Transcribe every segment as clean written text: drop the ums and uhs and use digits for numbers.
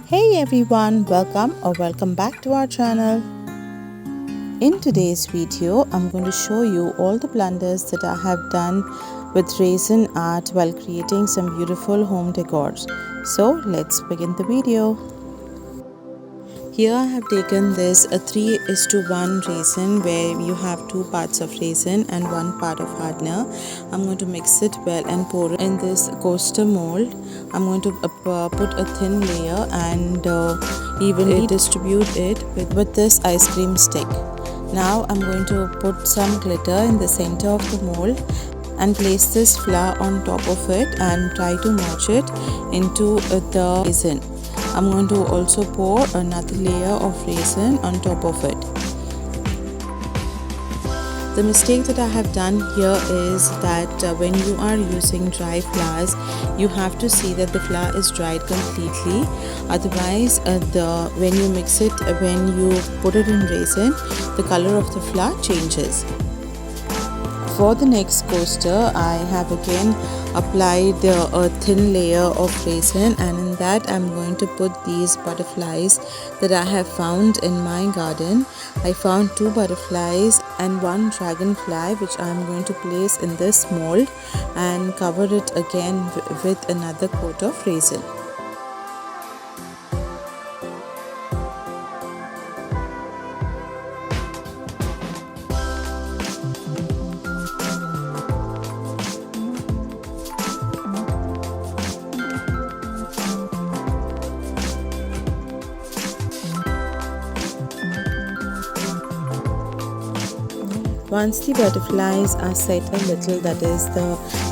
Hey everyone, welcome back to our channel. In today's video, I'm going to show you all the blunders that I have done with resin art while creating some beautiful home decors. So let's begin the video. Here I have taken this a 3:1 resin where you have 2 parts of resin and 1 part of hardener. I'm going to mix it well and pour it in this coaster mold. I'm going to put a thin layer and evenly distribute it with this ice cream stick. Now I'm going to put some glitter in the center of the mold and place this flower on top of it and try to merge it into the resin. I'm going to also pour another layer of resin on top of it. The mistake that I have done here is that when you are using dry flowers, you have to see that the flower is dried completely. Otherwise, when you mix it, when you put it in resin, the color of the flower changes. For the next coaster, I have again applied a thin layer of resin, and in that I'm going to put these butterflies that I have found in my garden. I found 2 butterflies and 1 dragonfly, which I'm going to place in this mold and cover it again with another coat of resin. Once the butterflies are set a little, that is the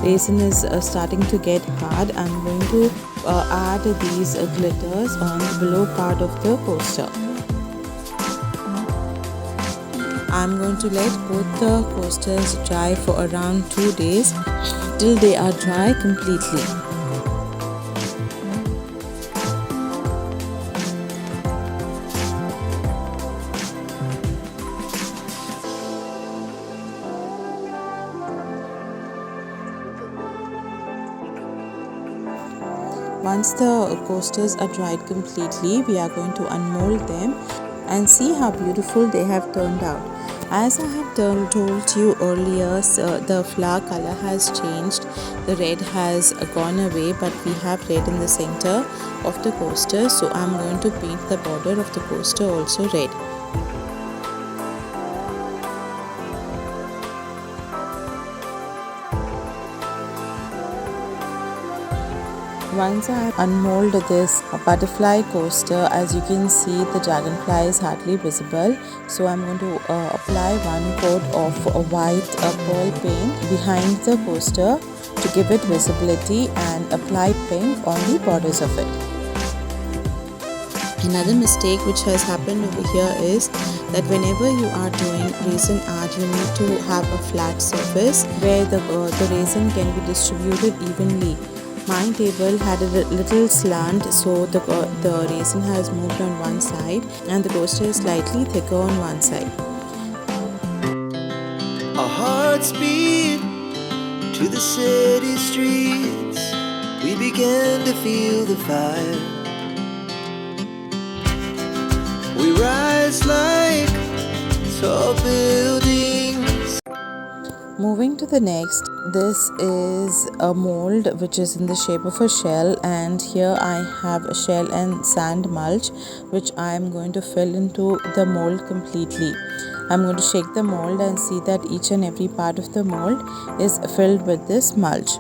resin is starting to get hard, I'm going to add these glitters on the below part of the coaster. I'm going to let both the coasters dry for around 2 days till they are dry completely. Once the coasters are dried completely, we are going to unmold them and see how beautiful they have turned out. As I have told you earlier, the flower color has changed. The red has gone away, but we have red in the center of the coaster. So I'm going to paint the border of the coaster also red. Once I have unmolded this butterfly coaster, as you can see, the dragonfly is hardly visible. So I'm going to apply 1 coat of white pearl paint behind the coaster to give it visibility and apply pink on the borders of it. Another mistake which has happened over here is that whenever you are doing resin art, you need to have a flat surface where the resin can be distributed evenly. My table had a little slant, so the resin has moved on one side and the coaster is slightly thicker on one side. Our hearts beat to the city streets. We began to feel the fire. We rise like tall buildings. Moving to the next, this is a mold which is in the shape of a shell, and here I have a shell and sand mulch which I am going to fill into the mold completely. I'm going to shake the mold and see that each and every part of the mold is filled with this mulch.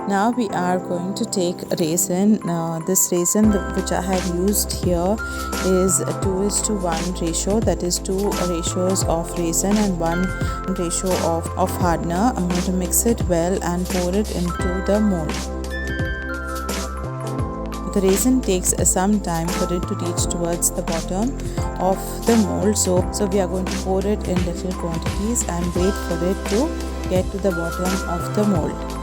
Now we are going to take resin. This resin which I have used here is a 2:1 ratio, that is 2 ratios of resin and 1 ratio of hardener. I'm going to mix it well and pour it into the mold. The resin takes some time for it to reach towards the bottom of the mold, so we are going to pour it in little quantities and wait for it to get to the bottom of the mold.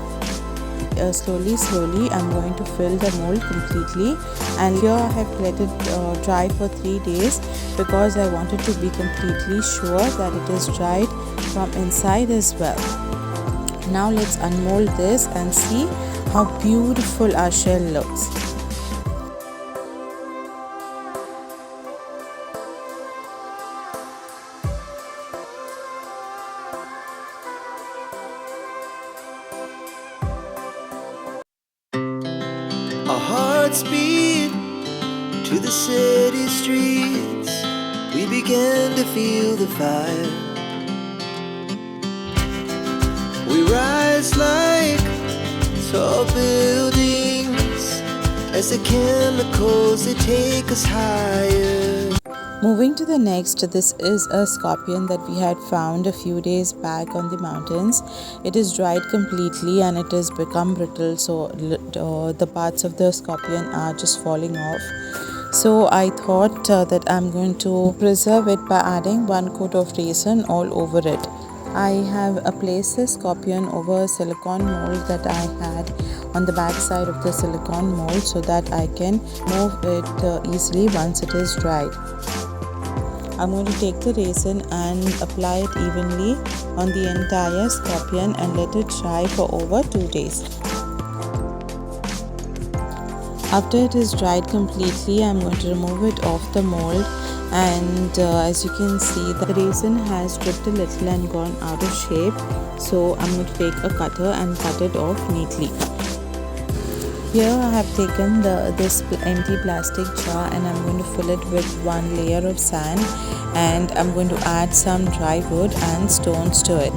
Slowly I'm going to fill the mold completely, and here I have let it dry for 3 days because I wanted to be completely sure that it is dried from inside as well. Now let's unmold this and see how beautiful our shell looks. Our hearts beat to the city streets. We began to feel the fire. We rise like tall buildings as the chemicals, they take us higher. Moving to the next, this is a scorpion that we had found a few days back on the mountains. It is dried completely and it has become brittle, so the parts of the scorpion are just falling off. So I thought that I'm going to preserve it by adding one coat of resin all over it. I have placed the scorpion over a silicone mold that I had on the back side of the silicone mold so that I can move it easily once it is dried. I'm going to take the resin and apply it evenly on the entire scorpion and let it dry for over 2 days. After it is dried completely, I'm going to remove it off the mold, and as you can see, the resin has dripped a little and gone out of shape. So I'm going to take a cutter and cut it off neatly. Here I have taken this empty plastic jar and I'm going to fill it with one layer of sand, and I'm going to add some dry wood and stones to it.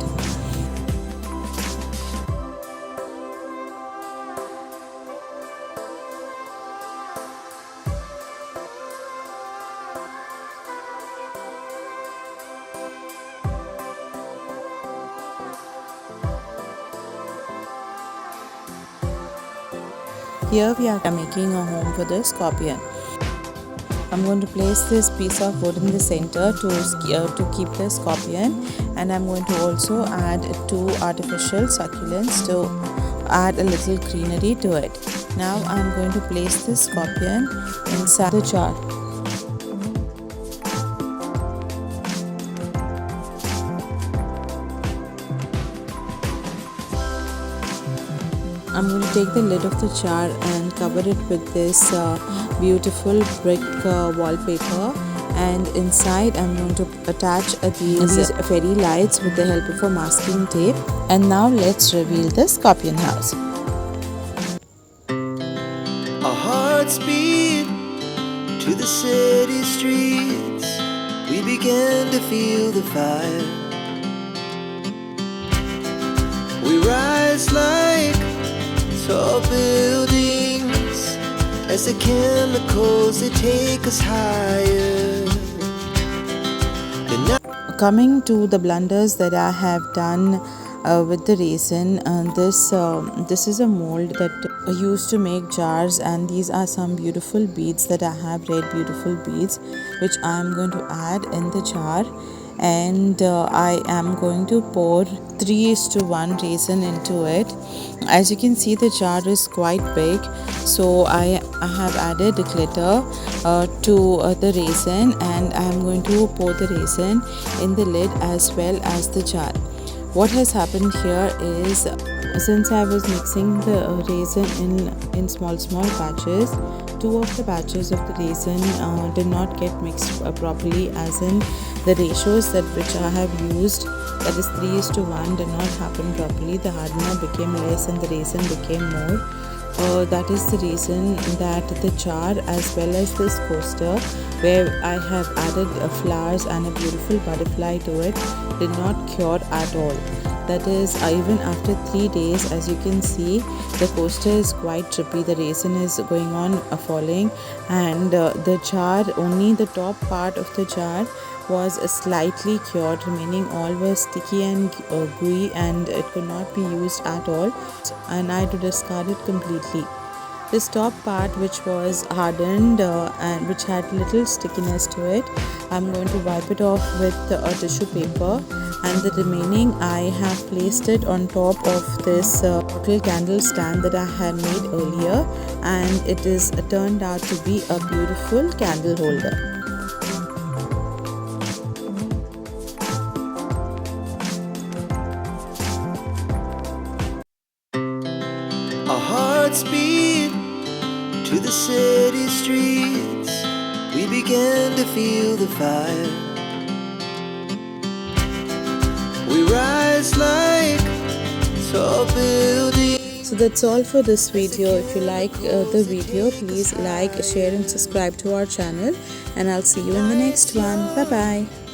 Here we are making a home for the scorpion. I'm going to place this piece of wood in the center to keep the scorpion, and I'm going to also add 2 artificial succulents to add a little greenery to it. Now I'm going to place the scorpion inside the jar. I'm going to take the lid of the jar and cover it with this beautiful brick wallpaper, and inside I'm going to attach these fairy lights with the help of a masking tape. And now let's reveal the scorpion house. Our hearts beat to the city streets. We began to feel the fire. We rise like tall buildings as the chemicals, they take us higher. Coming to the blunders that I have done with the resin, this is a mold that I used to make jars, and these are some beautiful beads that I have, red beautiful beads, which I am going to add in the jar. And I am going to pour 3:1 resin into it. As you can see, the jar is quite big, so I have added the glitter to the resin, and I am going to pour the resin in the lid as well as the jar. What has happened here is, since I was mixing the resin in small batches, 2 of the batches of the resin did not get mixed properly, as in the ratios that which I have used, that is 3:1, did not happen properly. The hardener became less and the resin became more. That is the reason that the jar as well as this coaster, where I have added flowers and a beautiful butterfly to it, did not cure at all. That is, even after 3 days, as you can see, the coaster is quite drippy, the resin is going on falling, and the jar, only the top part of the jar was slightly cured, remaining all was sticky and gooey, and it could not be used at all, and I had to discard it completely. This top part, which was hardened and which had little stickiness to it, I'm going to wipe it off with a tissue paper, and the remaining I have placed it on top of this little candle stand that I had made earlier, and it is turned out to be a beautiful candle holder. Our hearts beat to the city streets. We began to feel the fire. We rise like tall buildings. So that's all for this video. If you like the video, please like, share and subscribe to our channel, and I'll see you in the next one. Bye bye.